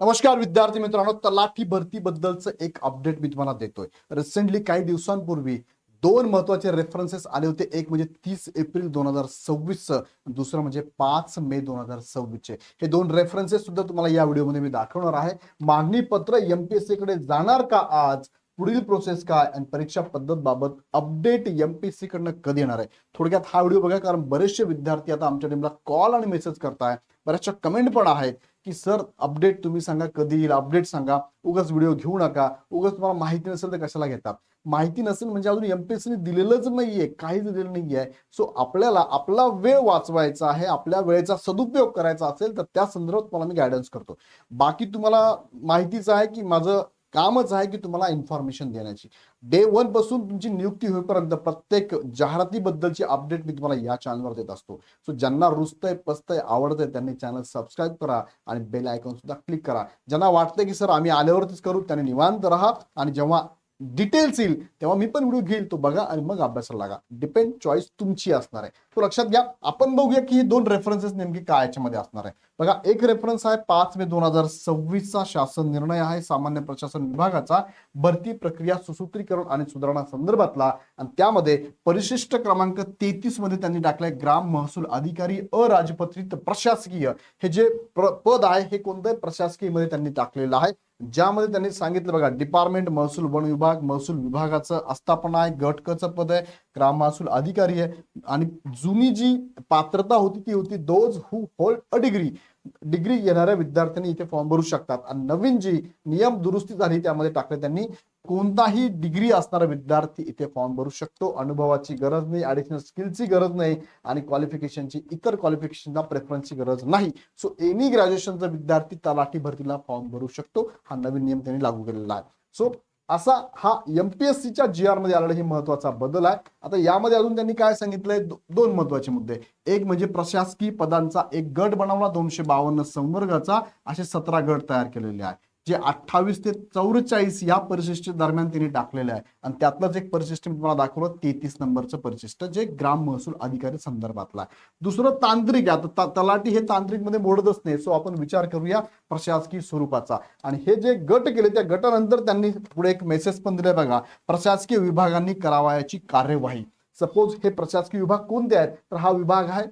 नमस्कार विद्यार्थी मित्रांनो, तलाठी भरती बद्दलचं एक अपडेट मी तुम्हाला देतोय. रिसेंटली काही दिवसांपूर्वी दोन महत्वाचे रेफरन्सेस आले होते. एक म्हणजे 30 एप्रिल 2026 दुसरं म्हणजे 5 मे 2026 हे दोन रेफरन्सेस सुद्धा तुम्हाला या व्हिडिओमध्ये मी दाखवणार आहे. मागणी पत्र एमपीएससी कडे जाणार का आज, पुढील प्रोसेस काय आणि परीक्षा पद्धत बाबत अपडेट एमपीएससी कडनं कधी येणार आहे. थोडक्यात हा व्हिडिओ बघा, कारण बरेचसे विद्यार्थी आता आमच्या टीमला कॉल आणि मेसेज करताय. बऱ्याचशा कमेंट पण आहेत की सर अपडेट तुम्ही सांगा कधी येईल, अपडेट सांगा, उगाच व्हिडिओ घेऊ नका, उगाच तुम्हाला माहिती नसेल तर कशाला घेता. माहिती नसेल म्हणजे अजून एमपीएससीने दिलेलंच नाहीये, काहीच दिलेलं नाहीये. सो आपल्याला आपला वेळ वाचवायचा आहे, आपल्या वेळेचा सदुपयोग करायचा असेल तर त्या संदर्भात तुम्हाला मी गायडन्स करतो. बाकी तुम्हाला माहितीच आहे की माझं कामच आहे की तुम्हाला इन्फॉर्मेशन देण्याची. डे वन पासून तुमची नियुक्ती होईपर्यंत प्रत्येक जाहिरातीबद्दलची अपडेट मी तुम्हाला या चॅनलवर देत असतो. सो ज्यांना रुचतंय, पचतंय, आवडतंय त्यांनी चॅनल सबस्क्राईब करा आणि बेल आयकॉन सुद्धा क्लिक करा. ज्यांना वाटतंय की सर आम्ही आल्यावरतीच करू त्यांनी निवांत राहा आणि जेव्हा डिटेल्स येईल तेव्हा मी पण व्हिडिओ घेईल, तो बघा आणि मग अभ्यासाला लागा. डिपेंड, चॉईस तुमची असणार आहे. तो लक्षात घ्या. आपण बघूया की हे दोन रेफरन्सेस नेमके काय याच्यामध्ये असणार आहे. बघा, एक रेफरन्स आहे 5 मे 2026 चा शासन निर्णय आहे सामान्य प्रशासन विभागाचा भरती प्रक्रिया सुसूत्रीकरण आणि सुधारणा संदर्भातला, आणि त्यामध्ये परिशिष्ट क्रमांक 33 मध्ये त्यांनी टाकलाय ग्राम महसूल अधिकारी अराजपत्रित प्रशासकीय. हे जे पद आहे हे कोणत्याही प्रशासकीय मध्ये त्यांनी टाकलेलं आहे, ज्यामध्ये त्यांनी सांगितलं बघा, डिपार्टमेंट महसूल वन विभाग, महसूल विभागाचं आस्थापना आहे, गट क चं पद आहे, ग्राम महसूल अधिकारी आहे. आणि जुनी जी पात्रता होती ती होती those who hold a degree येणाऱ्या विद्यार्थ्यांनी इथे फॉर्म भरू शकतात. आणि नवीन जी नियम दुरुस्ती झाली त्यामध्ये टाकले त्यांनी कोणताही डिग्री असणारा विद्यार्थी इथे फॉर्म भरू शकतो. अनुभवाची गरज नाही, ऍडिशनल स्किलची गरज नाही आणि क्वालिफिकेशनची इतर क्वालिफिकेशनला प्रेफरन्सची गरज नाही. सो एनी ग्रॅज्युएशनचा विद्यार्थी तलाठी भरतीला फॉर्म भरू शकतो. हा नवीन नियम त्यांनी लागू केलेला आहे. सो असा हा एमपीएससीच्या जी आर मध्ये आलेला हे महत्वाचा बदल आहे. आता यामध्ये अजून त्यांनी काय सांगितलंय, दोन महत्वाचे मुद्दे. एक म्हणजे प्रशासकीय पदांचा एक गट बनवला 252 संवर्गाचा, असे 17 गट तयार केलेले आहे, जे 28 ते 44 या परिशिष्ट दरम्यान त्यांनी टाकलेले आहे. आणि त्यातलंच एक परिशिष्ट मी तुम्हाला दाखवलं 33 नंबरचं परिशिष्ट, जे ग्राम महसूल अधिकारी संदर्भातला आहे. दुसरं तांत्रिक आहे. आता तलाठी हे तांत्रिक मध्ये मोडतच नाही. सो आपण विचार करूया प्रशासकीय स्वरूपाचा. आणि हे जे गट केले त्या गटानंतर त्यांनी पुढे एक मेसेज पण दिलाय बघा, प्रशासकीय विभागांनी करावयाची कार्यवाही. सपोज हे प्रशासकीय विभाग कोणते आहेत, तर हा विभाग आहे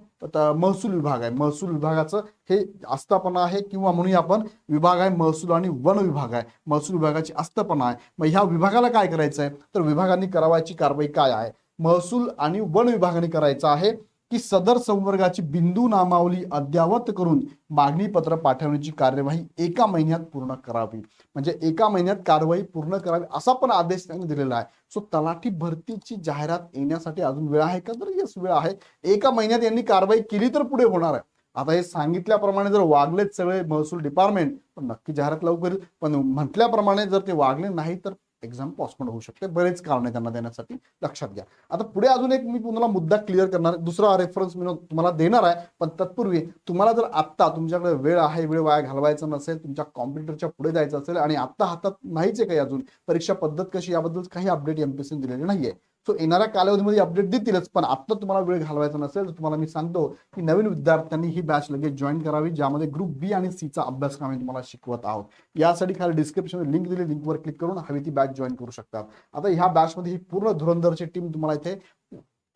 महसूल विभाग आहे. महसूल विभागाचं हे आस्थापना आहे, किंवा म्हणूया आपण विभाग आहे महसूल आणि वन विभाग आहे. महसूल विभागाची आस्थापना आहे. मग ह्या विभागाला काय करायचं आहे, तर विभागांनी करावयाची कारवाई काय आहे, महसूल आणि वन विभागाने करायचं आहे की सदर संवर्गाची बिंदू नामावली अद्यावत करून मागणी पत्र पाठवण्याची कार्यवाही 1 महिन्यात पूर्ण करावी. म्हणजे 1 महिन्यात कारवाई पूर्ण करावी असा पण आदेश त्यांनी दिलेला आहे. सो तलाठी भरतीची जाहिरात येण्यासाठी अजून वेळ आहे का, तर येस वेळ आहे. 1 महिन्यात यांनी कारवाई केली तर पुढे होणार आहे. आता हे सांगितल्याप्रमाणे जर वागलेच सगळे महसूल डिपार्टमेंट तर नक्की जाहिरात लवकर, पण म्हटल्याप्रमाणे जर ते वागले नाही तर एक्झाम पोस्टपोन होऊ शकते. बरेच कारण आहे त्यांना देण्यासाठी, लक्षात घ्या. आता पुढे अजून एक मी तुम्हाला मुद्दा क्लिअर करणार, दुसरा रेफरन्स मी तुम्हाला देणार आहे. पण तत्पूर्वी तुम्हाला जर आत्ता तुमच्याकडे वेळ आहे, वेळ वाया घालवायचा नसेल, तुमच्या कॉम्प्युटरच्या पुढे जायचं असेल आणि आत्ता हातात नाहीच आहे काही अजून परीक्षा पद्धत कशी याबद्दल काही अपडेट एमपीएससीने दिलेले नाहीये. सो येणाऱ्या कालावधीमध्ये अपडेट देतीलच. पण आता तुम्हाला वेळ घालवायचा नसेल तर तुम्हाला मी सांगतो की नवीन विद्यार्थ्यांनी ही बॅच लगेच जॉईन करावी, ज्यामध्ये ग्रुप बी आणि सी चा अभ्यासक्रम आम्ही तुम्हाला शिकवत आहोत. यासाठी खाली डिस्क्रिप्शन लिंक दिली, लिंकवर क्लिक करून हवी ती बॅच जॉईन करू शकतात. आता ह्या बॅचमध्ये ही पूर्ण धुरंधरची टीम तुम्हाला इथे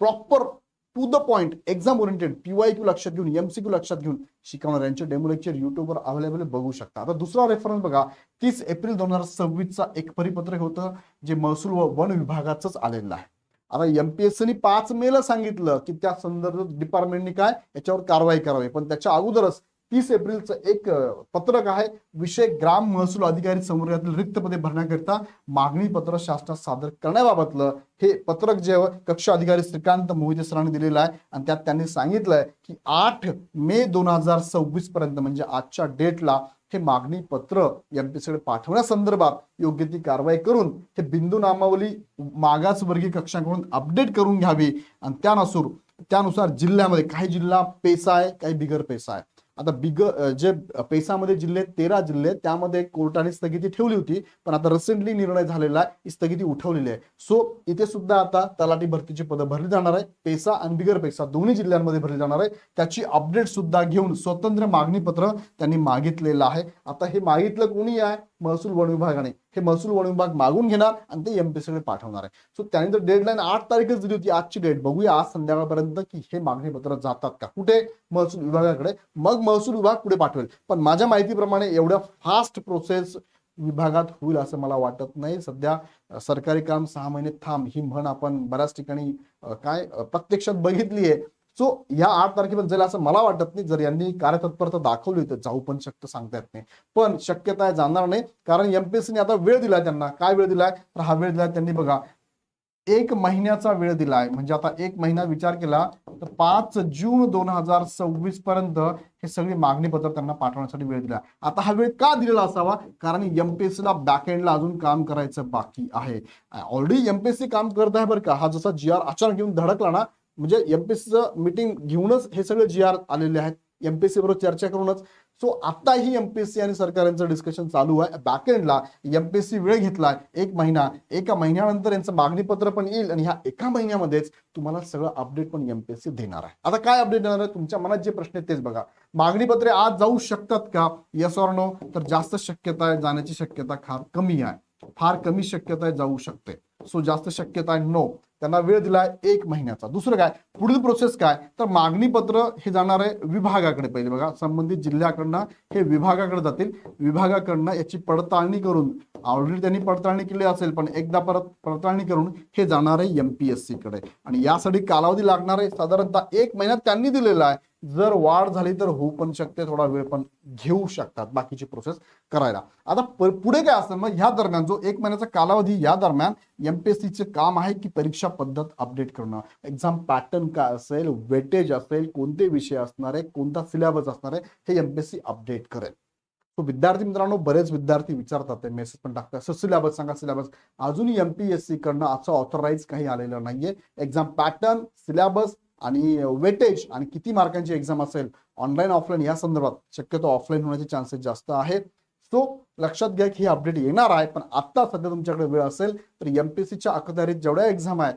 proper to the point, exam oriented, PYQ लक्षात घेऊन, एमसीक्यू लक्षात घेऊन शिकवणार. यांचे डेमो लेक्चर युट्यूबवर अवेलेबल बघू शकता. आता दुसरा रेफरन्स बघा, 30 एप्रिल 2026 चा एक परिपत्रक होतं जे महसूल व वन विभागाचंच आलेलं आहे. आता एमपीएससीने 5 मे ला सांगितलं की त्या संदर्भात डिपार्टमेंटनी काय याच्यावर कारवाई करावी, पण त्याच्या अगोदरच 30 एप्रिलचं एक पत्रक आहे, विषय ग्राम महसूल अधिकारी संवर्गातील रिक्त पदे भरण्याकरिता मागणी पत्र शासनात सादर करण्याबाबतलं. हे पत्रक जे कक्ष अधिकारी श्रीकांत मोहिते सरांनी दिलेलं आहे. आणि त्यात त्यांनी सांगितलंय की 8 मे 2026 पर्यंत, म्हणजे आजच्या डेटला हे मागणी पत्र एमपीएससीकडे पाठवण्यासंदर्भात योग्य ती कारवाई करून हे बिंदू नामावली मागासवर्गीय कक्षाकडून अपडेट करून घ्यावी. आणि त्यानुसार जिल्ह्यामध्ये काही जिल्हा पेसा आहे, काही बिगर पेसा आहे. आता जे पेसामध्ये जिल्हे 13 जिल्हे त्यामध्ये कोर्टाने स्थगिती ठेवली होती, पण आता रिसेंटली निर्णय झालेला आहे, ही स्थगिती उठवलेली आहे. सो इथे सुद्धा आता तलाठी भरतीची पदं भरली जाणार आहे. पेसा आणि बिगर पेसा दोन्ही जिल्ह्यांमध्ये भरली जाणार आहे. त्याची अपडेट सुद्धा घेऊन स्वतंत्र मागणी पत्र त्यांनी मागितलेलं आहे. आता हे मागितलं कोणी आहे? महसूल वन विभागाने. हे महसूल वन विभाग मागून घेणार आणि ते एमपीएससीकडे पाठवणार आहे. सो त्यांनी तर डेडलाईन 8 तारीखच दिली होती. आजची डेट बघूया आज संध्याकाळपर्यंत की हे मागणी पत्र जातात का कुठे? महसूल विभागाकडे. मग महसूल विभाग पुढे पाठवेल. पण माझ्या माहितीप्रमाणे एवढ्या फास्ट प्रोसेस विभागात होईल असं मला वाटत नाही. सध्या सरकारी काम 6 महिने थांब ही म्हण आपण बऱ्याच ठिकाणी प्रत्यक्षात बघितली आहे. सो या 8 तारखेपर्यंत जाईल असं मला वाटत नाही. जर यांनी कार्यतत्परता दाखवली तर जाऊ पण शकतं, सांगता येत नाही. पण शक्यता आहे जाणार नाही, कारण एमपीएससीने आता वेळ दिलाय त्यांना. काय वेळ दिलाय? तर हा वेळ दिलाय त्यांनी बघा 1 महिन्याचा वेळ दिलाय. म्हणजे आता 1 महिना विचार केला तर 5 जून 2026 पर्यंत हे सगळी मागणी पत्र त्यांना पाठवण्यासाठी वेळ दिला. आता हा वेळ का दिलेला असावा? कारण एमपीएससीला बॅकएंडला अजून काम करायचं बाकी आहे. ऑलरेडी एमपीएससी काम करत आहे बरं का. हा जसा जी आर अचानक येऊन धडकला ना, म्हणजे एमपीएससीचं मीटिंग घेऊनच हे सगळे जी आर आलेले आहेत, एमपीएससी बरोबर चर्चा करूनच. सो आता ही एमपीएससी आणि सरकार डिस्कशन चालू आहे. बॅकएंडला एमपीएससी वेळ घेतलाय 1 महिना. 1 महिन्यानंतर यांचं मागणी पत्र पण येईल आणि ह्या 1 महिन्यामध्येच तुम्हाला सगळं अपडेट पण एमपीएससी देणार आहे. आता काय अपडेट देणार आहे? तुमच्या मनात जे प्रश्न आहेत तेच बघा. मागणी पत्रे आज जाऊ शकतात का? Yes or no? तर जास्त शक्यता आहे, जाण्याची शक्यता फार कमी आहे. फार कमी शक्यता आहे जाऊ शकते. सो जास्त शक्यता आहे नो. त्यांना वेळ दिलाय 1 महिन्याचा. दुसरं काय पुढील प्रोसेस काय? तर मागणी पत्र हे जाणार आहे विभागाकडे. पहिले बघा संबंधित जिल्ह्याकडनं हे विभागाकडे जातील. विभागाकडनं याची पडताळणी करून, ऑलरेडी त्यांनी पडताळणी केली असेल पण एकदा परत पडताळणी करून हे जाणार आहे एमपीएससी कडे. आणि यासाठी कालावधी लागणार आहे साधारणतः 1 महिन्यात त्यांनी दिलेला आहे. जर वाढ झाली तर होऊ पण शकते, थोडा वेळ पण घेऊ शकतात बाकीची प्रोसेस करायला. आता पुढे काय असेल मग ह्या दरम्यान जो 1 महिन्याचा कालावधी, या दरम्यान एमपीएससीचे काम आहे की परीक्षा पद्धत अपडेट करणं, एक्झाम पॅटर्न काय असेल, वेटेज असेल, कोणते विषय असणार आहे, कोणता सिलेबस असणार आहे, हे एमपीएससी अपडेट करेल. तो विद्यार्थी मित्रांनो, बरेच विद्यार्थी विचारतात, मेसेज पण टाकतात, सर सिलेबस सांगा सिलेबस. अजूनही एमपीएससी कडनं असं ऑथराईज काही आलेलं नाहीये. एक्झाम पॅटर्न, सिलेबस आणि वेटेज आणि किती मार्कांची एक्झाम असेल, ऑनलाईन ऑफलाईन या संदर्भात शक्यतो ऑफलाईन होण्याचे चान्सेस जास्त आहेत. सो लक्षात घ्या की ही अपडेट येणार आहे. पण आता सध्या तुमच्याकडे वेळ असेल तर एमपीएससीच्या अखत्यारीत जेवढ्या एक्झाम आहेत,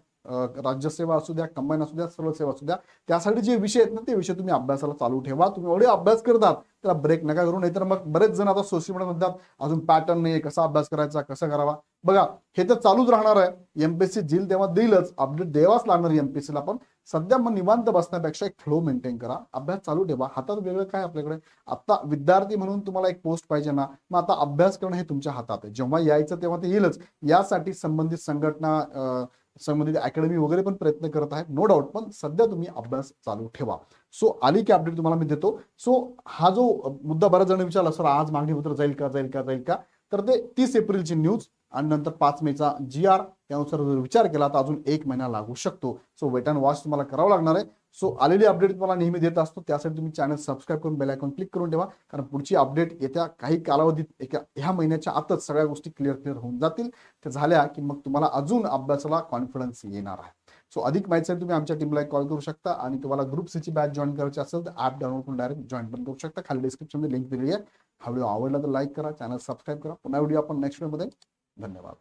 राज्यसेवा असू द्या, कंबाईन असू द्या, सर्व सेवा असू द्या, त्यासाठी जे विषय आहेत ना ते विषय तुम्ही अभ्यासाला चालू ठेवा. तुम्ही एवढे अभ्यास करतात त्याला ब्रेक नका करू. नाहीतर मग बरेच जण आता सोशल मीडिया म्हणतात अजून पॅटर्न नाही, कसा अभ्यास करायचा, कसं करावा. बघा हे तर चालूच राहणार आहे. एमपीएससी देईल तेव्हा देईलच, अपडेट द्यावाच लागणार एमपीएससीला. पण सध्या मग निवांत बसण्यापेक्षा एक फ्लो मेंटेन करा, अभ्यास चालू ठेवा. हातात वेगळं काय आपल्याकडे. आता विद्यार्थी म्हणून तुम्हाला एक पोस्ट पाहिजे ना, मग आता अभ्यास करणं हे तुमच्या हातात आहे. जेव्हा यायचं तेव्हा ते येईलच. यासाठी संबंधित संघटना, संबंधित अकॅडमी वगैरे पण प्रयत्न करत आहेत, नो डाऊट. पण सध्या तुम्ही अभ्यास चालू ठेवा. सो आली की अपडेट तुम्हाला मी देतो. सो हा जो मुद्दा बऱ्याच जण विचारला, सर आज मागणी पत्र जाईल का, जाईल का, जाईल का, तर ते 30 एप्रिलची न्यूज आणि नंतर 5 मेचा जी आर, त्यानुसार जर विचार केला तर अजून 1 महिना लागू शकतो. सो वेट अँड वॉच तुम्हाला करावं लागणार आहे. सो आलेली अपडेट तुम्हाला नेहमी देत असतो, त्यासाठी तुम्ही चॅनल सबस्क्राईब करून बेल आयकॉन क्लिक करून ठेवा. कारण पुढची अपडेट येत्या काही कालावधीत ह्या महिन्याच्या आतच सगळ्या गोष्टी क्लिअर होऊन जातील. ते झाल्या की मग तुम्हाला अजून अभ्यासाला कॉन्फिडन्स येणार आहे. सो अधिक माहितीसाठी तुम्ही आमच्या टीमला कॉल करू शकता. आणि तुम्हाला ग्रुप सी ची बॅच जॉईन करायची असेल तर ऍप डाउनलोड करून डायरेक्ट जॉईन पण करू शकता. खाली डिस्क्रिप्शन मध्ये लिंक दिलेली आहे. हा व्हिडिओ आवडला तर लाईक करा, चॅनल सबस्क्राईब करा. पुन्हा व्हिडिओ आपण नेक्स्ट व्हिडिओमध्ये. धन्यवाद.